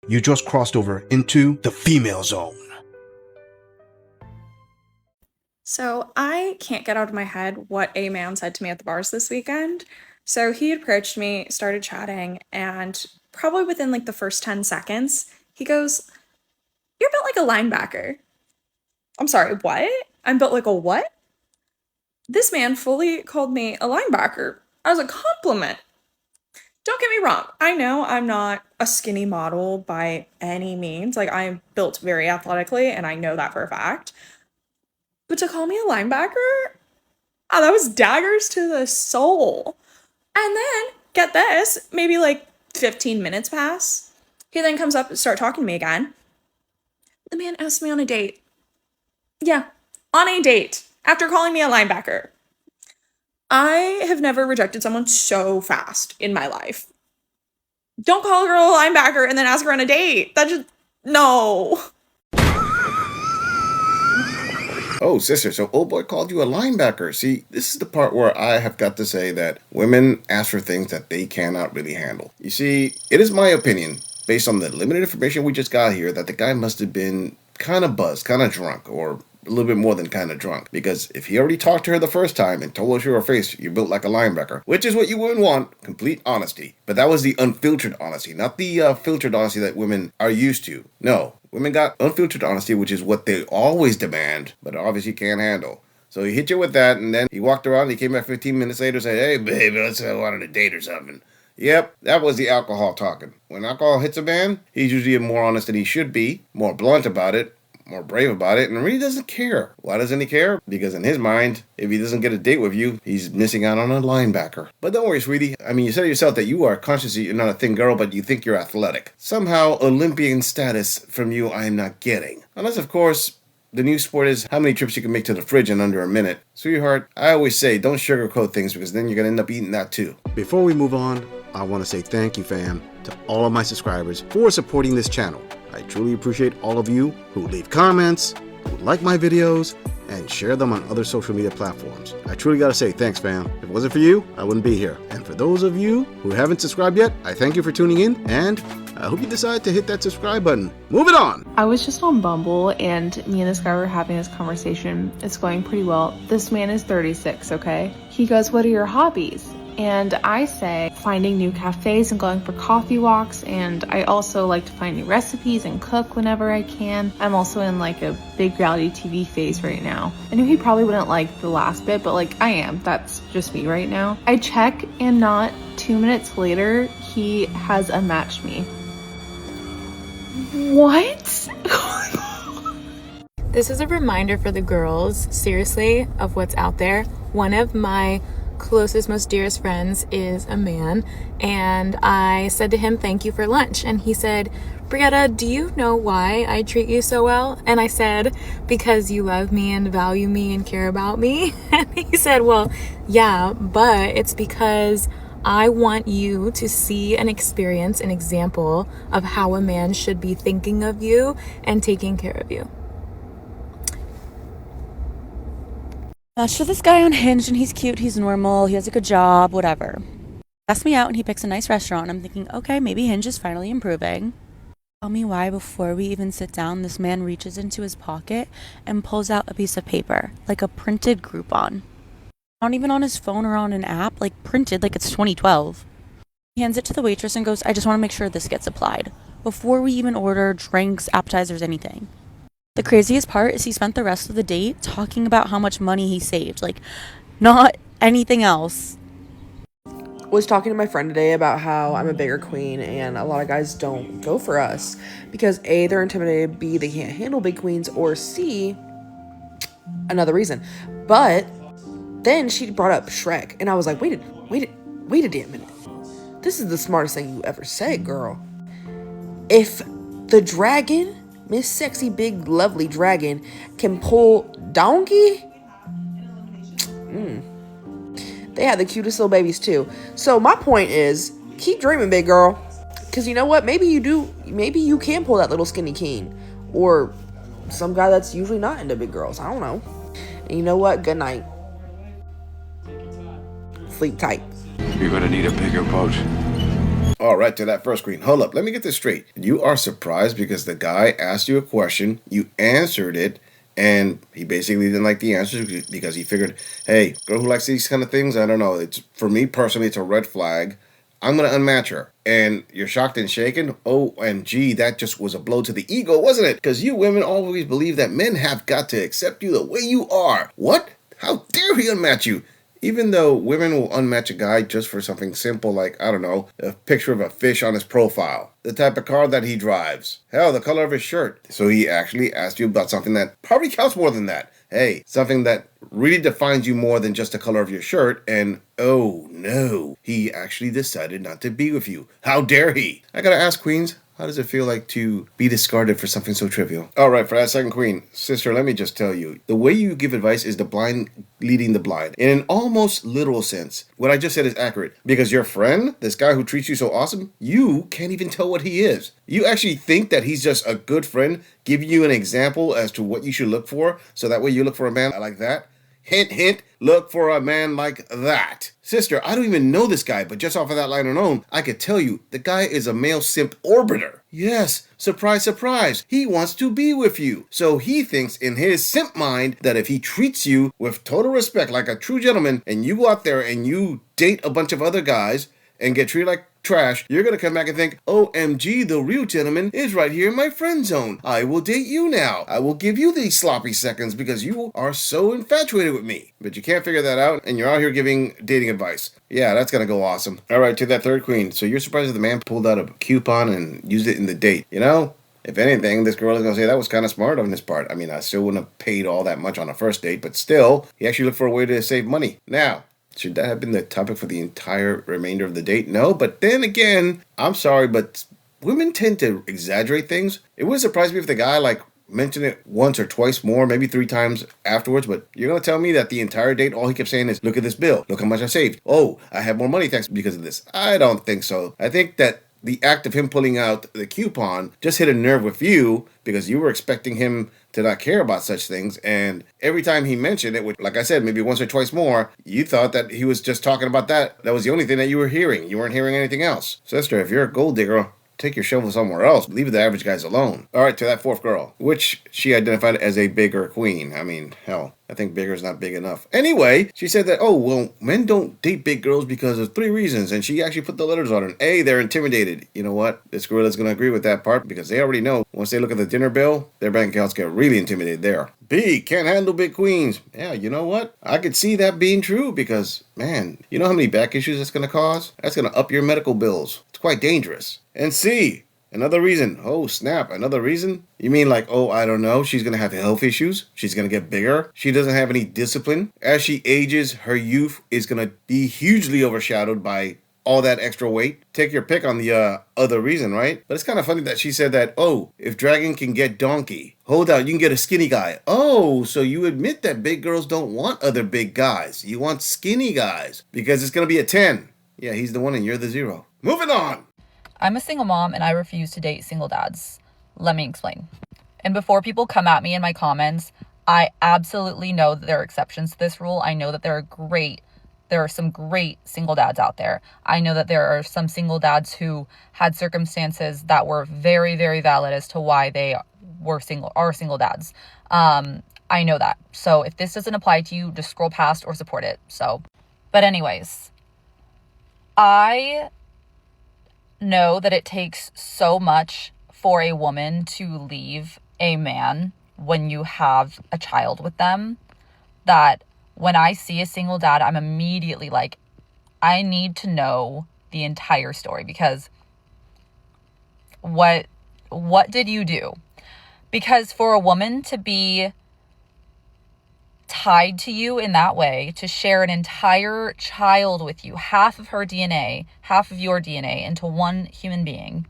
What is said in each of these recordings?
You just crossed over into the female zone. So I can't get out of my head what a man said to me at the bars this weekend. So he approached me, started chatting, and probably within like the first 10 seconds, he goes, "You're built like a linebacker." I'm sorry, what? I'm built like a what? This man fully called me a linebacker as a compliment. Don't get me wrong, I know I'm not a skinny model by any means. Like, I'm built very athletically, and I know that for a fact. But to call me a linebacker? Oh, that was daggers to the soul. And then, get this, maybe like 15 minutes pass. He then comes up and start talking to me again. The man asked me on a date. Yeah, on a date, after calling me a linebacker. I have never rejected someone so fast in my life. Don't call a girl a linebacker and then ask her on a date. That just, no. Oh, sister, so old boy called you a linebacker. See, this is the part where I have got to say that women ask for things that they cannot really handle. You see, it is my opinion, based on the limited information we just got here, that the guy must have been kind of buzzed, kind of drunk, or a little bit more than kind of drunk. Because if he already talked to her the first time and told her to her face, "You're built like a linebacker," which is what you would want, complete honesty. But that was the unfiltered honesty, not the filtered honesty that women are used to. No, women got unfiltered honesty, which is what they always demand, but obviously can't handle. So he hit you with that, and then he walked around, and he came back 15 minutes later and said, "Hey, baby, let's go out on a date or something." Yep, that was the alcohol talking. When alcohol hits a man, he's usually more honest than he should be, more blunt about it, more brave about it, and really doesn't care. Why doesn't he care? Because in his mind, if he doesn't get a date with you, he's missing out on a linebacker. But don't worry, sweetie. I mean, you said yourself that you are conscious that you're not a thin girl, but you think you're athletic. Somehow, Olympian status from you I am not getting. Unless, of course, the new sport is how many trips you can make to the fridge in under a minute. Sweetheart, I always say don't sugarcoat things because then you're going to end up eating that too. Before we move on, I want to say thank you, fam, to all of my subscribers for supporting this channel. I truly appreciate all of you who leave comments, who like my videos, and share them on other social media platforms. I truly gotta say thanks, fam. If it wasn't for you, I wouldn't be here. And for those of you who haven't subscribed yet, I thank you for tuning in, and I hope you decide to hit that subscribe button. Moving on! I was just on Bumble, and me and this guy were having this conversation. It's going pretty well. This man is 36, okay? He goes, "What are your hobbies?" And I say finding new cafes and going for coffee walks, and I also like to find new recipes and cook whenever I can. I'm also in like a big reality TV phase right now. I knew he probably wouldn't like the last bit, but like I am. That's just me right now. I check, and not 2 minutes later, he has unmatched me. What? This is a reminder for the girls, seriously, of what's out there. One of my closest, most dearest friends is a man, and I said to him, "Thank you for lunch." And he said, "Brietta, do you know why I treat you so well?" And I said, "Because you love me and value me and care about me." And he said, "Well, yeah, but it's because I want you to see and experience an example of how a man should be thinking of you and taking care of you." Matched with this guy on Hinge, and he's cute, he's normal, he has a good job, whatever. Asks me out and he picks a nice restaurant. I'm thinking, okay, maybe Hinge is finally improving. Tell me why before we even sit down, this man reaches into his pocket and pulls out a piece of paper, like a printed Groupon. Not even on his phone or on an app, like printed like it's 2012. He hands it to the waitress and goes, "I just want to make sure this gets applied," before we even order drinks, appetizers, anything. The craziest part is he spent the rest of the date talking about how much money he saved, like not anything else. Was talking to my friend today about how I'm a bigger queen and a lot of guys don't go for us because A, they're intimidated, B, they can't handle big queens, or C, another reason. But then she brought up Shrek, and I was like, wait a damn minute. This is the smartest thing you ever said, girl. If the dragon, Miss Sexy Big Lovely Dragon, can pull donkey, they have the cutest little babies too. So my point is, keep dreaming, big girl. Because you know what? Maybe you do. Maybe you can pull that little skinny king. Or some guy that's usually not into big girls. I don't know. And you know what? Good night. Sleep tight. You're gonna need a bigger boat. All right, to that first queen. Hold up, let me get this straight. You are surprised because the guy asked you a question, you answered it, and he basically didn't like the answer because he figured, hey, girl who likes these kind of things, I don't know. It's for me personally, it's a red flag. I'm gonna unmatch her. And you're shocked and shaken? OMG, that just was a blow to the ego, wasn't it? Because you women always believe that men have got to accept you the way you are. What? How dare he unmatch you? Even though women will unmatch a guy just for something simple like, I don't know, a picture of a fish on his profile, the type of car that he drives, hell, the color of his shirt. So he actually asked you about something that probably counts more than that. Hey, something that really defines you more than just the color of your shirt, and oh no, he actually decided not to be with you. How dare he? I gotta ask, queens, how does it feel like to be discarded for something so trivial? All right, for that second queen, sister, let me just tell you, the way you give advice is the blind leading the blind. In an almost literal sense, what I just said is accurate. Because your friend, this guy who treats you so awesome, you can't even tell what he is. You actually think that he's just a good friend, giving you an example as to what you should look for, so that way you look for a man like that. Hint, hint, look for a man like that. Sister, I don't even know this guy, but just off of that line alone, I could tell you, the guy is a male simp orbiter. Yes, surprise, surprise, he wants to be with you. So he thinks in his simp mind that if he treats you with total respect like a true gentleman, and you go out there and you date a bunch of other guys and get treated like trash, you're gonna come back and think, OMG, the real gentleman is right here in my friend zone. I will date you now. I will give you these sloppy seconds because you are so infatuated with me. But you can't figure that out, and you're out here giving dating advice. Yeah, that's gonna go awesome. All right, to that third queen. So you're surprised that the man pulled out a coupon and used it in the date. You know, if anything, this girl is going to say that was kind of smart on his part. I mean, I still wouldn't have paid all that much on a first date, but still, he actually looked for a way to save money. Now, should that have been the topic for the entire remainder of the date? No, but then again, I'm sorry, but women tend to exaggerate things. It wouldn't surprise me if the guy mentioned it once or twice more, maybe 3 times afterwards, but you're going to tell me that the entire date, all he kept saying is, look at this bill. Look how much I saved. Oh, I have more money thanks because of this. I don't think so. I think that the act of him pulling out the coupon just hit a nerve with you because you were expecting him to not care about such things, and every time he mentioned it, which, like I said, maybe once or twice more, you thought that he was just talking about that. That was the only thing that you were hearing. You weren't hearing anything else. Sister, if you're a gold digger, take your shovel somewhere else. Leave the average guys alone. All right, to that fourth girl, which she identified as a bigger queen. I mean, hell, I think bigger is not big enough. Anyway, she said that, oh, well, men don't date big girls because of 3 reasons. And she actually put the letters on it. A, they're intimidated. You know what? This girl is going to agree with that part because they already know once they look at the dinner bill, their bank accounts get really intimidated there. B, can't handle big queens. Yeah, you know what? I could see that being true because, man, you know how many back issues that's going to cause? That's going to up your medical bills. It's quite dangerous. And C, another reason. Oh, snap. Another reason? You mean like, oh, I don't know. She's going to have health issues. She's going to get bigger. She doesn't have any discipline. As she ages, her youth is going to be hugely overshadowed by all that extra weight. Take your pick on the other reason, right? But it's kind of funny that she said that, oh, if dragon can get donkey, hold out, you can get a skinny guy. Oh, so you admit that big girls don't want other big guys. You want skinny guys because it's going to be a 10. Yeah, he's the 1 and you're the 0. Moving on. I'm a single mom and I refuse to date single dads. Let me explain. And before people come at me in my comments, I absolutely know that there are exceptions to this rule. I know that there are some great single dads out there. I know that there are some single dads who had circumstances that were very, very valid as to why they are single dads. I know that. So if this doesn't apply to you, just scroll past or support it. But anyways, I know that it takes so much for a woman to leave a man when you have a child with them that when I see a single dad, I'm immediately like, I need to know the entire story because what did you do? Because for a woman to be tied to you in that way, to share an entire child with you, half of her DNA, half of your DNA into one human being,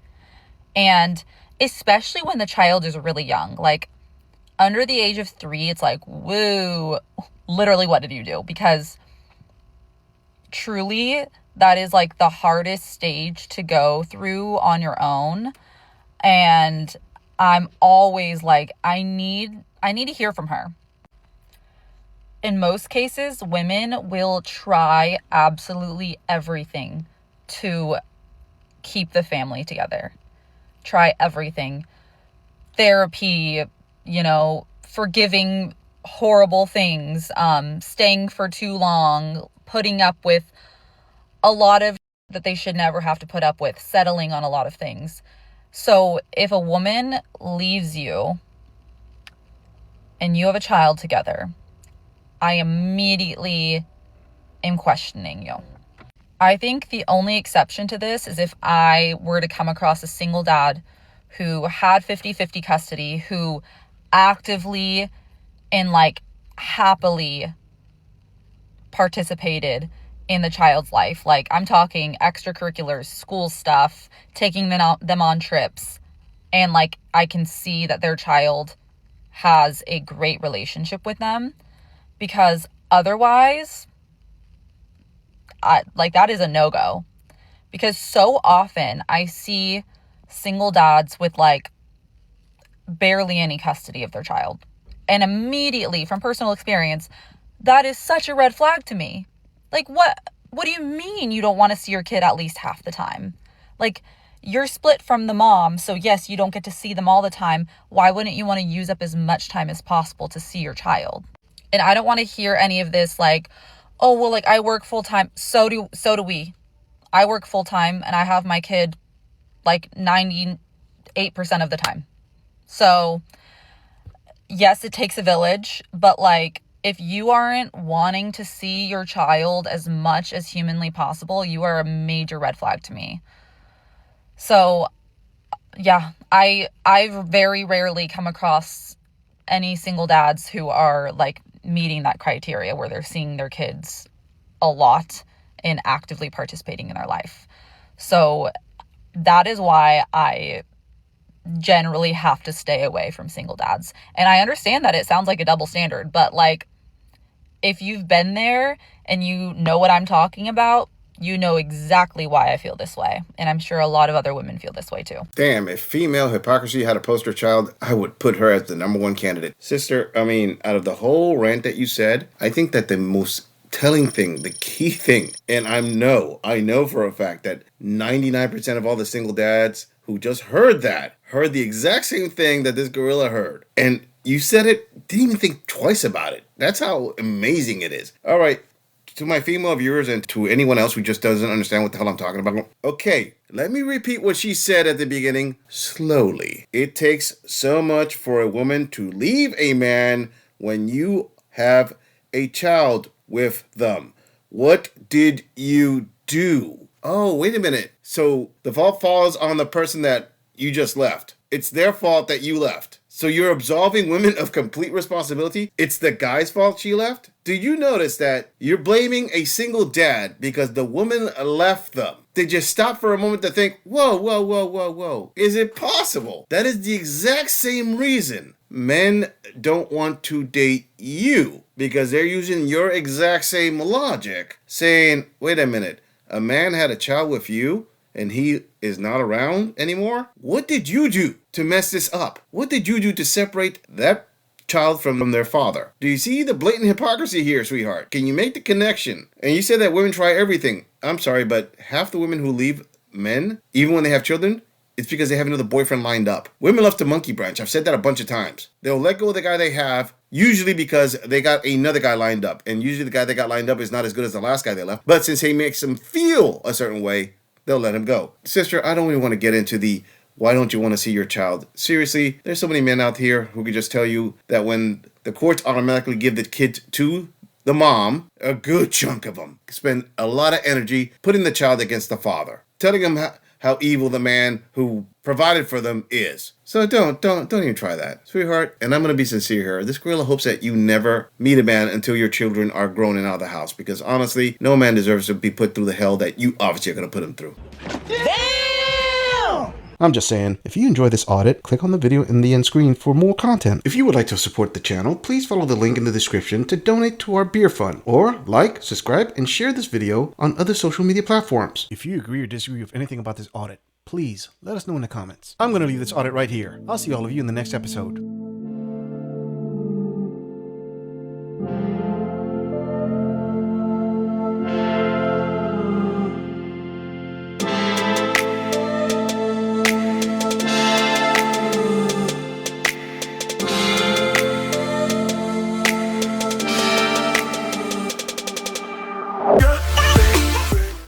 and especially when the child is really young, like under the age of 3, it's like, woo, literally, what did you do? Because truly, that is like the hardest stage to go through on your own. And I'm always like, I need to hear from her. In most cases, women will try absolutely everything to keep the family together. Try everything. Therapy, forgiving horrible things, staying for too long, putting up with a lot of that they should never have to put up with, settling on a lot of things. So if a woman leaves you and you have a child together, I immediately am questioning you. I think the only exception to this is if I were to come across a single dad who had 50-50 custody, who actively and happily participated in the child's life. Like, I'm talking extracurriculars, school stuff, taking them on trips. And I can see that their child has a great relationship with them, because otherwise, that is a no-go. Because so often I see single dads with barely any custody of their child. And immediately, from personal experience, that is such a red flag to me. What do you mean you don't want to see your kid at least half the time? You're split from the mom, so yes, you don't get to see them all the time. Why wouldn't you want to use up as much time as possible to see your child? And I don't want to hear any of this oh, well, I work full time. So do we. I work full time and I have my kid 98% of the time. So yes, it takes a village, but if you aren't wanting to see your child as much as humanly possible, you are a major red flag to me. So yeah, I very rarely come across any single dads who are meeting that criteria where they're seeing their kids a lot and actively participating in their life. So that is why I generally have to stay away from single dads. And I understand that it sounds like a double standard, but if you've been there and you know what I'm talking about, you know exactly why I feel this way. And I'm sure a lot of other women feel this way too. Damn, if female hypocrisy had a poster child, I would put her as the #1 candidate. Sister, out of the whole rant that you said, I think that the most telling thing, the key thing, and I know for a fact that 99% of all the single dads who just heard the exact same thing that this gorilla heard. And you said it, didn't even think twice about it. That's how amazing it is. All right. To my female viewers and to anyone else who just doesn't understand what the hell I'm talking about. Okay, let me repeat what she said at the beginning slowly. It takes so much for a woman to leave a man when you have a child with them. What did you do? Oh, wait a minute. So the fault falls on the person that you just left. It's their fault that you left. So you're absolving women of complete responsibility? It's the guy's fault she left? Do you notice that you're blaming a single dad because the woman left them? Did you stop for a moment to think, whoa. Is it possible? That is the exact same reason men don't want to date you, because they're using your exact same logic, saying, wait a minute, a man had a child with you and he is not around anymore? What did you do to mess this up? What did you do to separate that child from their father? Do you see the blatant hypocrisy here, sweetheart? Can you make the connection? And you said that women try everything. I'm sorry, but half the women who leave men, even when they have children, it's because they have another boyfriend lined up. Women love to monkey branch. I've said that a bunch of times. They'll let go of the guy they have, usually because they got another guy lined up. And usually the guy they got lined up is not as good as the last guy they left. But since he makes them feel a certain way, they'll let him go. Sister, I don't even want to get into the why don't you want to see your child. Seriously, there's so many men out here who can just tell you that when the courts automatically give the kid to the mom, a good chunk of them spend a lot of energy putting the child against the father, telling him how evil the man who provided for them is. So don't even try that, sweetheart. And I'm going to be sincere here. This gorilla hopes that you never meet a man until your children are grown and out of the house, because honestly, no man deserves to be put through the hell that you obviously are going to put him through. I'm just saying, if you enjoy this audit, click on the video in the end screen for more content. If you would like to support the channel, please follow the link in the description to donate to our beer fund, or like, subscribe, and share this video on other social media platforms. If you agree or disagree with anything about this audit, please let us know in the comments. I'm going to leave this audit right here. I'll see all of you in the next episode.